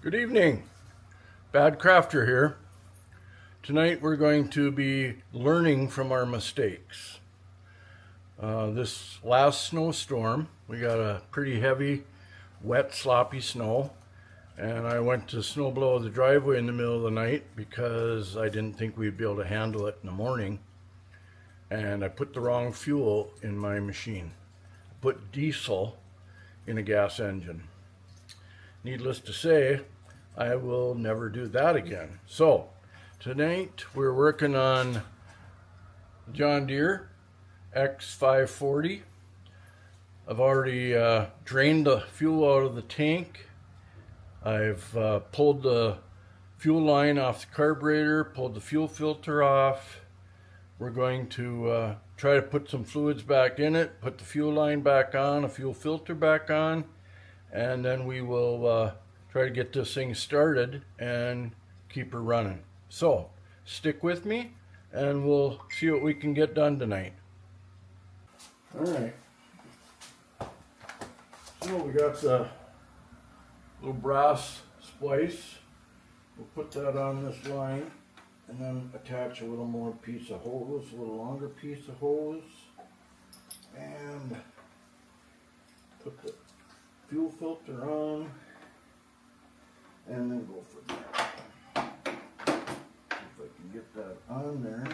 Good evening, BADCRAFTER here. Tonight we're going to be learning from our mistakes. This last snowstorm, we got a pretty heavy, wet, sloppy snow, and I went to snow blow the driveway in the middle of the night because I didn't think we'd be able to handle it in the morning, and I put the wrong fuel in my machine. I put diesel in a gas engine. Needless to say, I will never do that again. So tonight we're working on John Deere X540. I've already drained the fuel out of the tank. I've pulled the fuel line off the carburetor, pulled the fuel filter off. We're going to try to put some fluids back in it, put the fuel line back on, a fuel filter back on, and then we will try to get this thing started and keep her running. So stick with me and we'll see what we can get done tonight. All right, so we got the little brass splice. We'll put that on this line and then attach a little more piece of hose, a little longer piece of hose, and put the fuel filter on, and then go from there. If I can get that on there.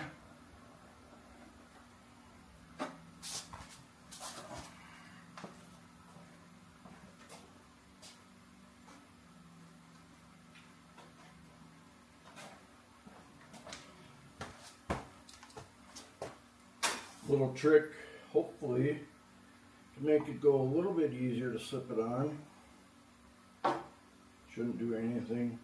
Little trick, hopefully, to make it go a little bit easier to slip it on. Shouldn't do anything.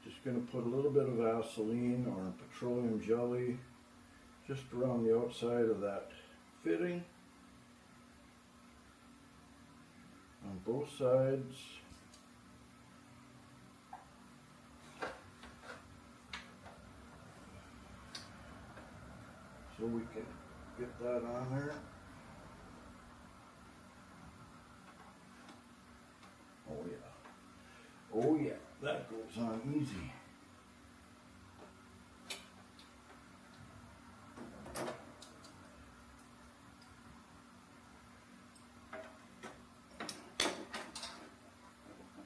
Just going to put a little bit of Vaseline or petroleum jelly just around the outside of that fitting on both sides. So we can get that on there. Oh yeah. Oh yeah, that goes on easy.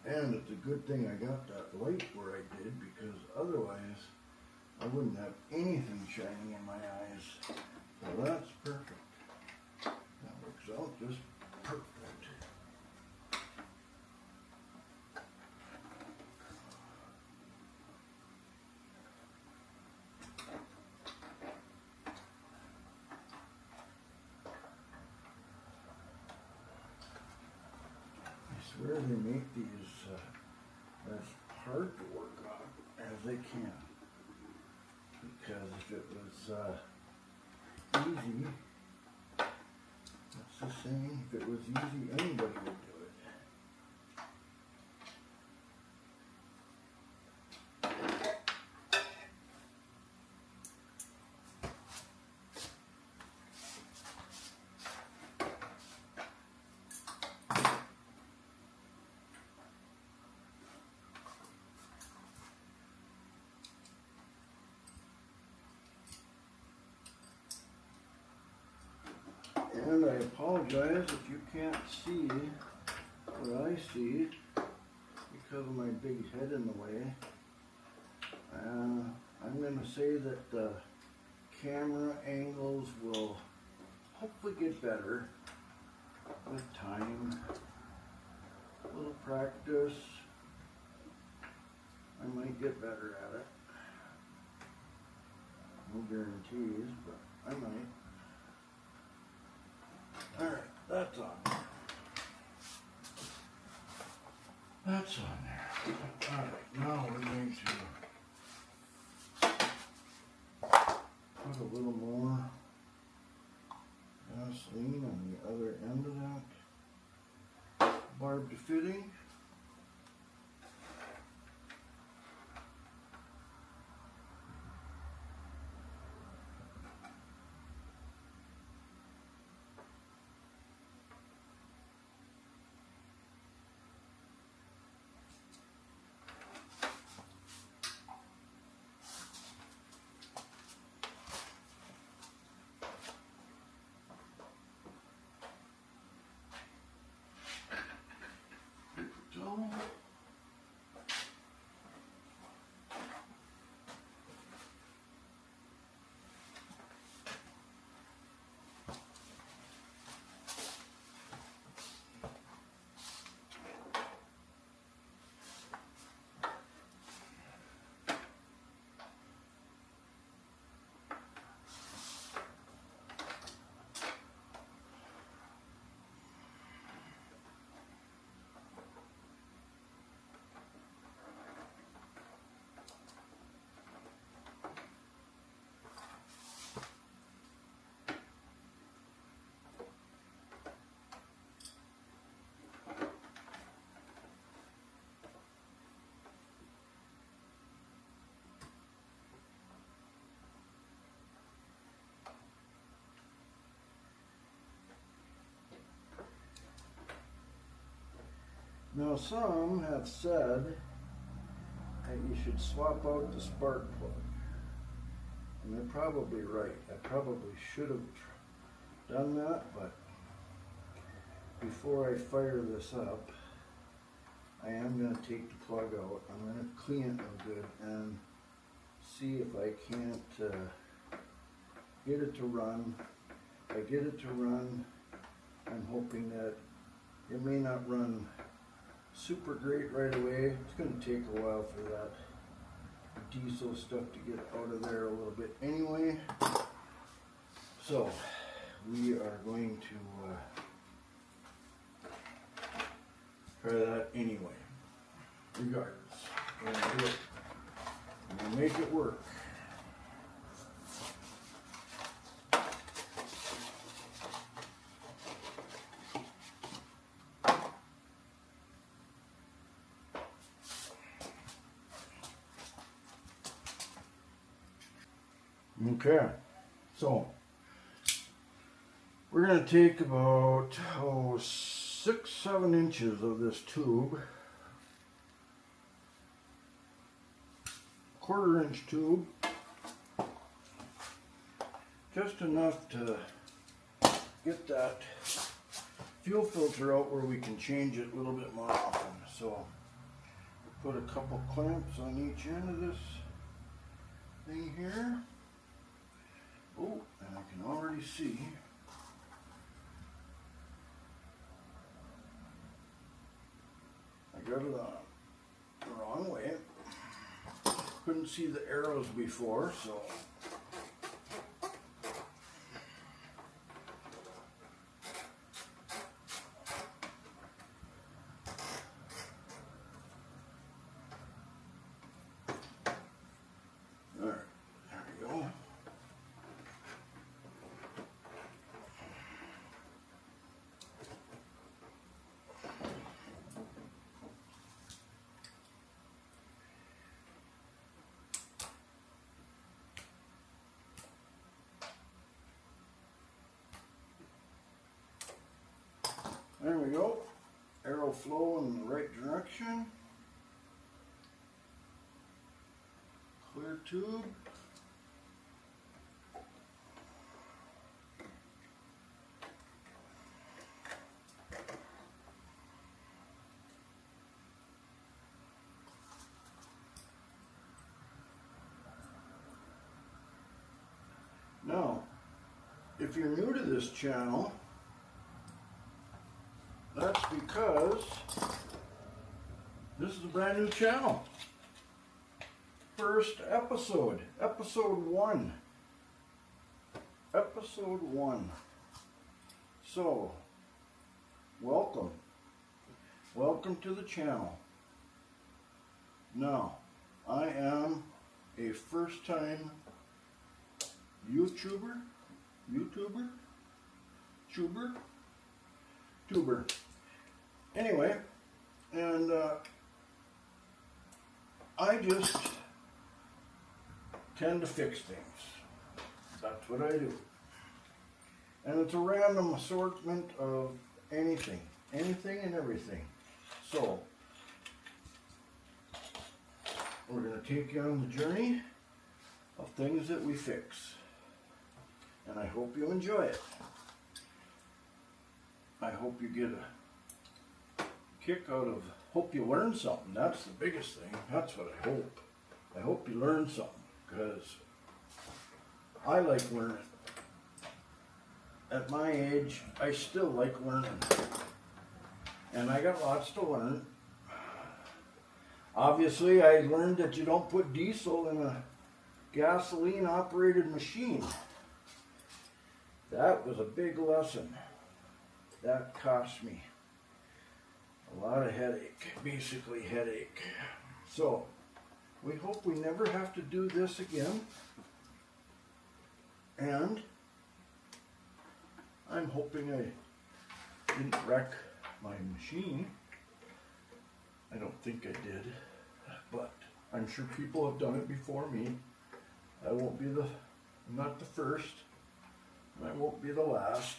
And it's a good thing I got that light where I did, because otherwise I wouldn't have anything shining in my eyes. So that's perfect. That works out just perfect. I swear they make these as hard to work on as they can. Because if it was easy, that's the saying, if it was easy, anybody would do it. And I apologize if you can't see what I see because of my big head in the way. I'm going to say that the camera angles will hopefully get better with time. A little practice, I might get better at it. No guarantees, but I might. Alright, that's on there. That's on there. Alright, now we're going to put a little more Vaseline on the other end of that barbed fitting. Now some have said that you should swap out the spark plug. And they're probably right. I probably should have done that, but before I fire this up, I am going to take the plug out. I'm going to clean it real good and see if I can't get it to run. If I get it to run, I'm hoping that it may not run super great right away. It's going to take a while for that diesel stuff to get out of there a little bit anyway. So we are going to try that anyway. Regardless, we're going to do it. We're going to make it work. Okay, so we're going to take about 6-7 inches of this tube, 1/4 inch tube, just enough to get that fuel filter out where we can change it a little bit more often. So put a couple clamps on each end of this thing here. Oh, and I can already see I got it on the wrong way. Couldn't see the arrows before, so alright, there we go. There we go. Arrow flow in the right direction. Clear tube. Now, if you're new to this channel, that's because this is a brand new channel. First episode, episode 1. Episode 1. So, welcome. Welcome to the channel. Now, I am a first time tuber. Anyway, and I just tend to fix things. That's what I do. And it's a random assortment of anything and everything. So, we're going to take you on the journey of things that we fix. And I hope you enjoy it. I hope you get a kick out of, hope you learn something. That's the biggest thing. That's what I hope. I hope you learn something, because I like learning. At my age, I still like learning. And I got lots to learn. Obviously, I learned that you don't put diesel in a gasoline operated machine. That was a big lesson. That cost me a lot of headache, basically headache. So, we hope we never have to do this again. And I'm hoping I didn't wreck my machine. I don't think I did, but I'm sure people have done it before me. I won't be I'm not the first, and I won't be the last.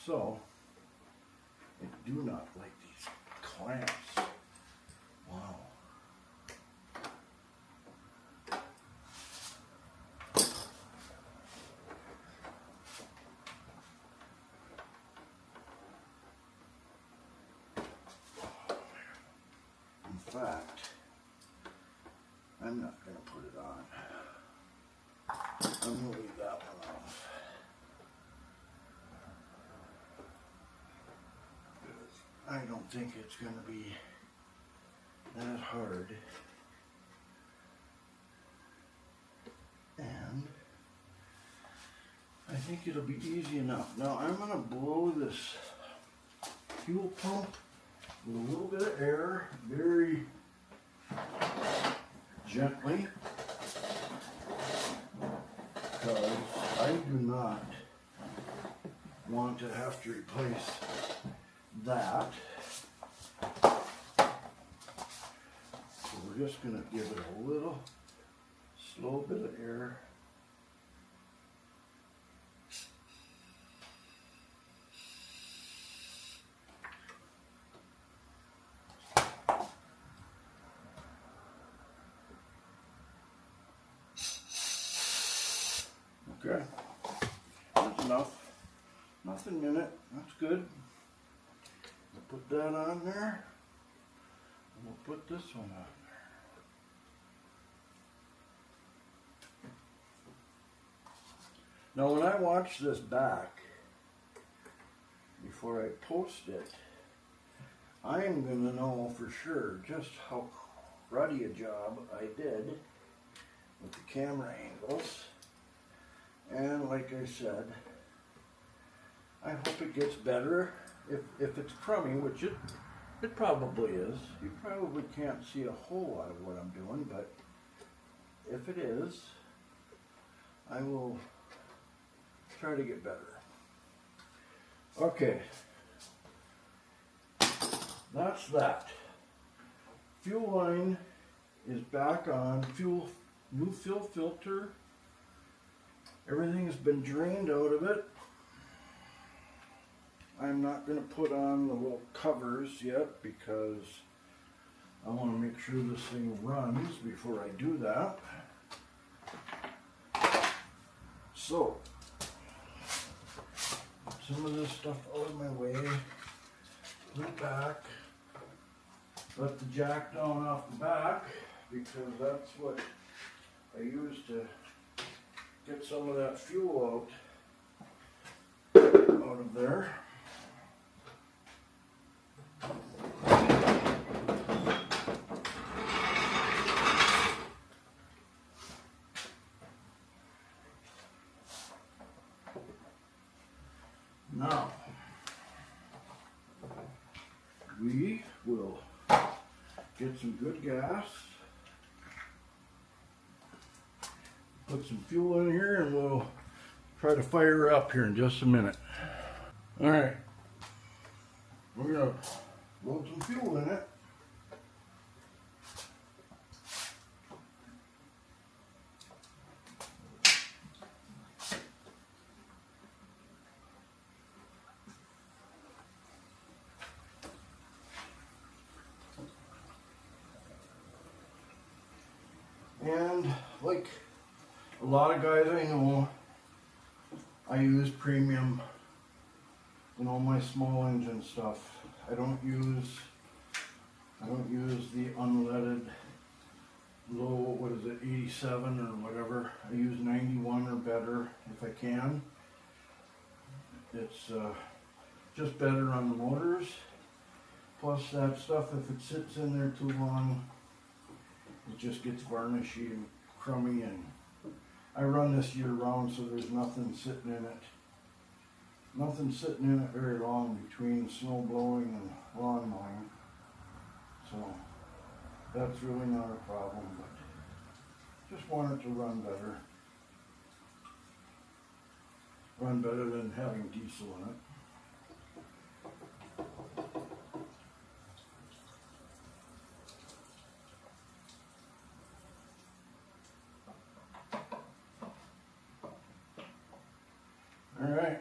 So, I do not like these clamps. Wow. In fact, I'm not going to put it on. I'm going to leave that one off. I don't think it's going to be that hard. And I think it'll be easy enough. Now I'm going to blow this fuel pump with a little bit of air, very gently, because I do not want to have to replace that. So we're just going to give it a little slow bit of air. Okay, that's enough. Nothing in it. That's good. We'll put that on there. And we'll put this one on there. Now when I watch this back, before I post it, I'm going to know for sure just how cruddy a job I did with the camera angles. And like I said, I hope it gets better. If it's crummy, which it probably is, you probably can't see a whole lot of what I'm doing, but if it is, I will try to get better. Okay, that's that. Fuel line is back on, new fuel filter. Everything has been drained out of it. I'm not going to put on the little covers yet because I want to make sure this thing runs before I do that. So, some of this stuff out of my way, put it back, let the jack down off the back because that's what I use to get some of that fuel out of there. Now, we will get some good gas, put some fuel in here, and we'll try to fire her up here in just a minute. All right, we're gonna load some fuel in it. And like a lot of guys I know, I use premium in all my small engine stuff. I don't use the unleaded low, what is it, 87 or whatever. I use 91 or better if I can. It's just better on the motors. Plus that stuff, if it sits in there too long, it just gets varnishy and crummy, and I run this year round, so there's nothing sitting in it. Nothing sitting in it very long between snow blowing and lawn mowing. So that's really not a problem, but just want it to run better. Run better than having diesel in it. All right.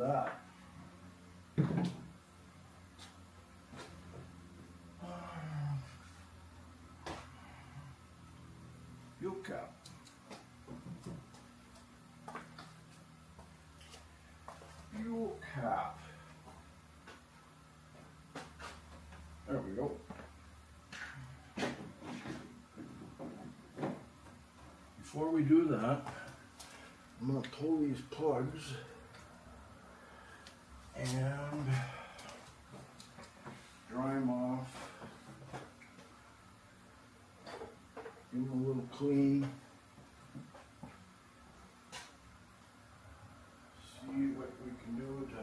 that? Fuel cap. Fuel cap. There we go. Before we do that, I'm going to pull these plugs and dry them off. Give them a little clean. See what we can do to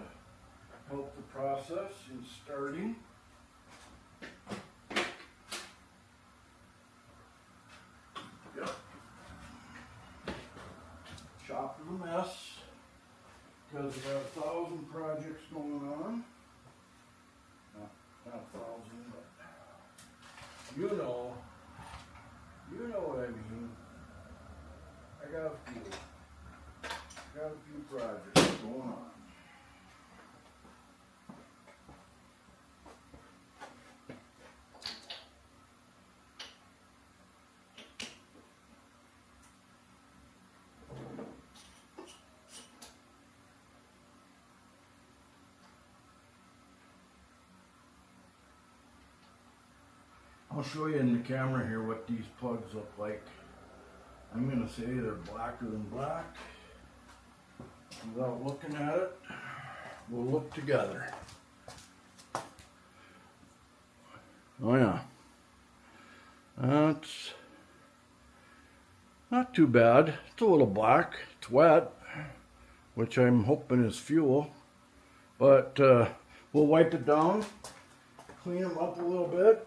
help the process in starting. Yep. Chop the mess because we have 1,000 projects going on. Not 1,000, but you know what I mean. I got a few projects going on. I'll show you in the camera here what these plugs look like. I'm going to say they're blacker than black. Without looking at it, we'll look together. Oh yeah, that's not too bad. It's a little black. It's wet, which I'm hoping is fuel. But we'll wipe it down, clean them up a little bit,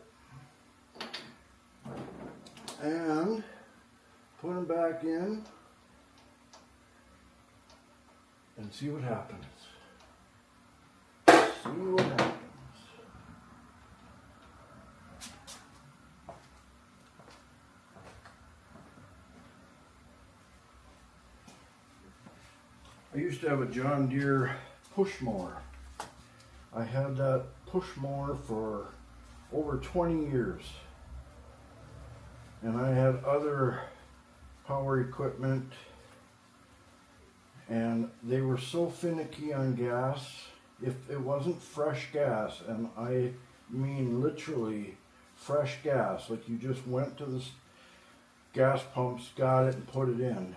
and put them back in and see what happens. See what happens. I used to have a John Deere push mower. I had that push mower for over 20 years. And I had other power equipment, and they were so finicky on gas. If it wasn't fresh gas, and I mean literally fresh gas, like you just went to the gas pumps, got it, and put it in,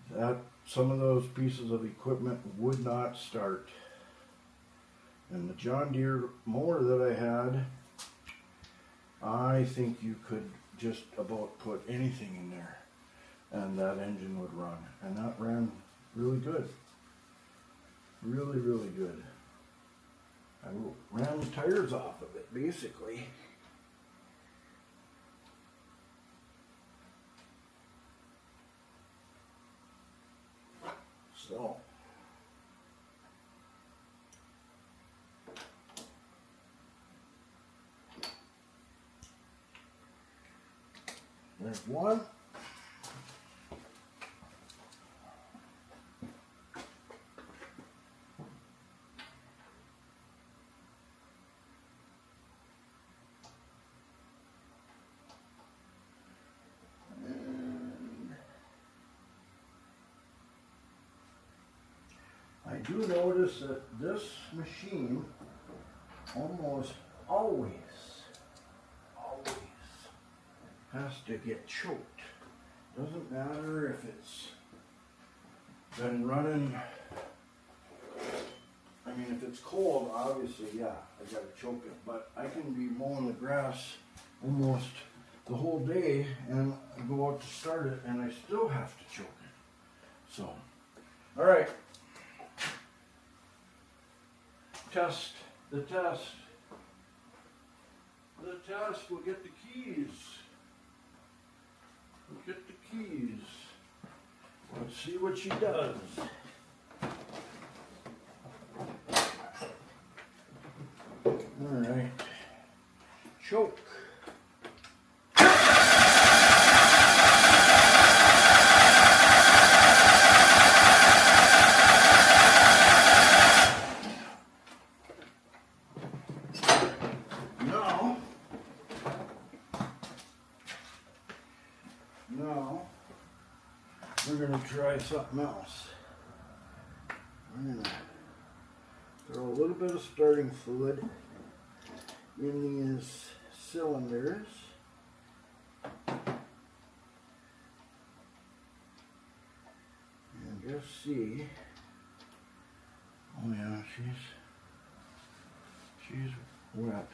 that some of those pieces of equipment would not start. And the John Deere mower that I had, I think you could just about put anything in there and that engine would run. And that ran really good. Really, really good. I ran the tires off of it, basically. So. There's one. And I do notice that this machine almost always has to get choked. Doesn't matter if it's been running. I mean, if it's cold, obviously, yeah, I gotta choke it. But I can be mowing the grass almost the whole day, and I go out to start it, and I still have to choke it. So, all right. Test. The test. The test. We'll get the keys. Get the keys. Let's see what she does. All right. Choke. Now, we're going to try something else. We're going to throw a little bit of starting fluid in these cylinders. And just see. Oh yeah, she's wet.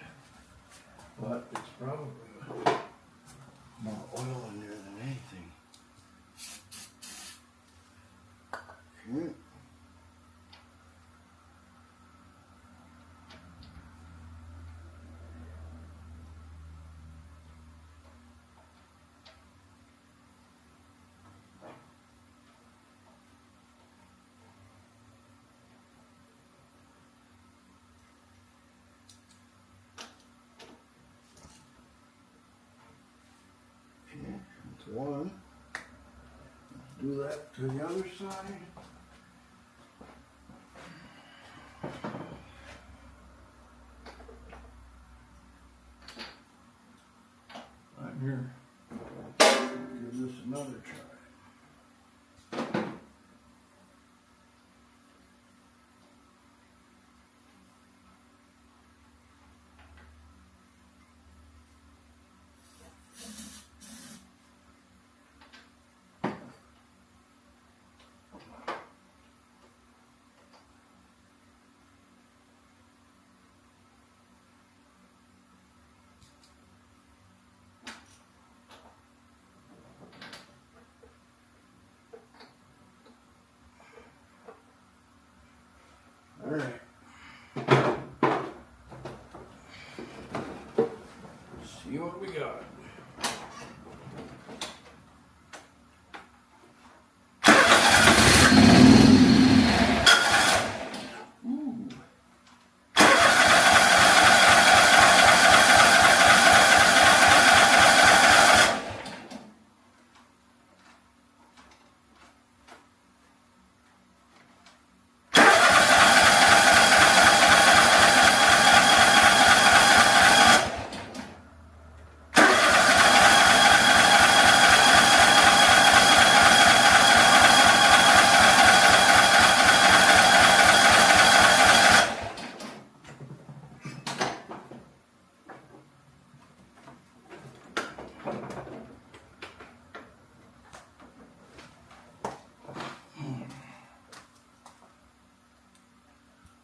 But it's probably more oil in there than anything. Okay. That's one. Let's do that to the other side. I'm here. Give this another try. All right. See what we got. Ooh.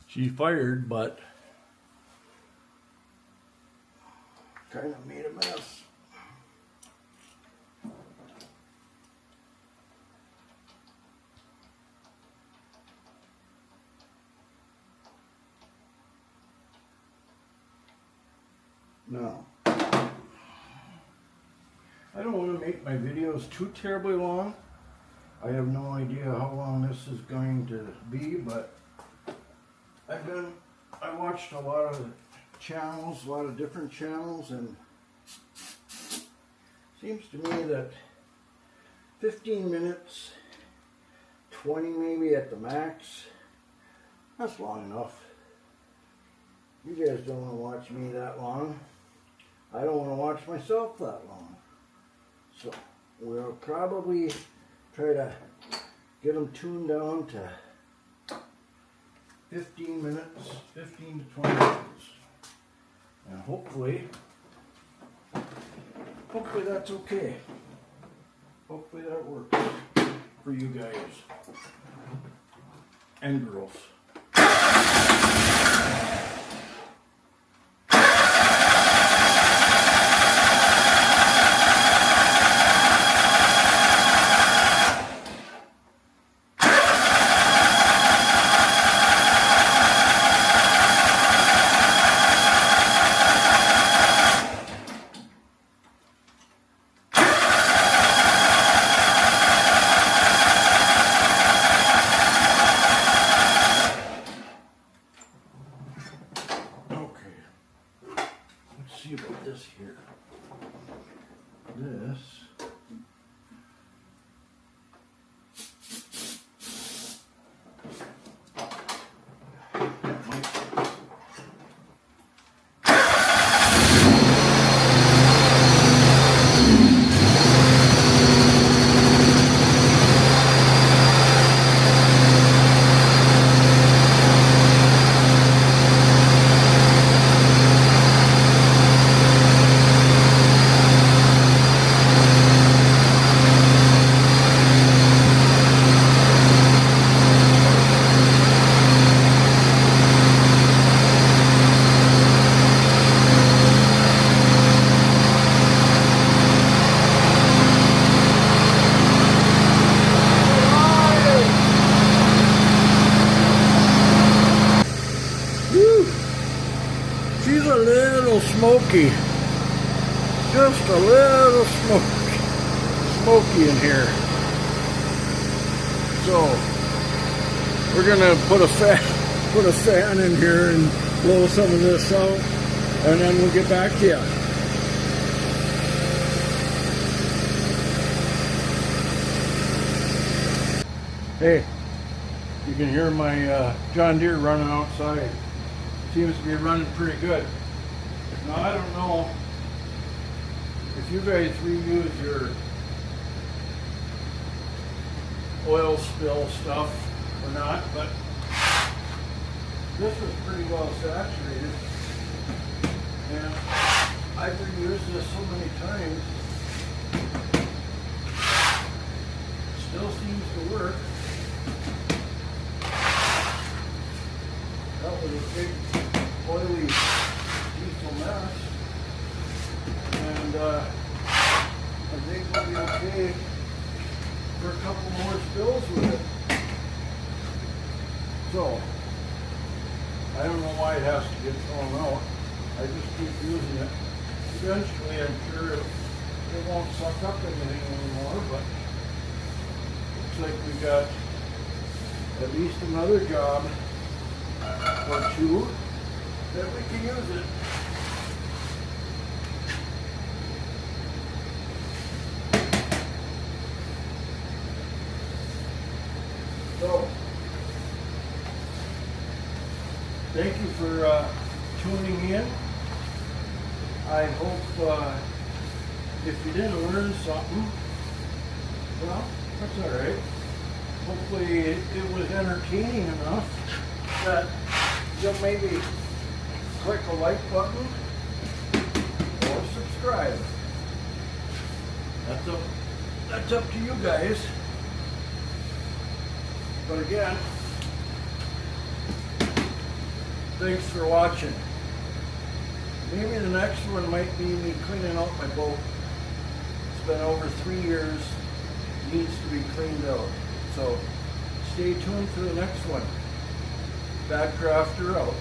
She fired, but kind of made a mess. Now, I don't want to make my videos too terribly long. I have no idea how long this is going to be, but I watched a lot of channels, a lot of different channels, and it seems to me that 15 minutes, 20 maybe at the max, that's long enough. You guys don't want to watch me that long. I don't want to watch myself that long. So we'll probably try to get them tuned down to 15 minutes, 15 to 20 minutes. And hopefully that's okay. Hopefully that works for you guys and girls. smoky. Just a little smoky in here. So we're gonna put a fan in here and blow some of this out, and then we'll get back to you. Hey, you can hear my John Deere running outside. Seems to be running pretty good. Now I don't know if you guys reuse your oil spill stuff or not, but this is pretty well saturated, and I've reused this so many times. Still seems to work. That was a big oily diesel mess, and I think we'll be okay for a couple more spills with it. So I don't know why it has to get thrown out. I just keep using it. Eventually I'm sure it won't suck up anything anymore, but looks like we got at least another job or two that we can use it. So, thank you for tuning in. I hope if you didn't learn something, well, that's all right. Hopefully it was entertaining enough that you'll maybe click a like button or subscribe. That's up to you guys. But again, thanks for watching. Maybe the next one might be me cleaning out my boat. It's been over 3 years, needs to be cleaned out. So stay tuned for the next one. BADCRAFTER out.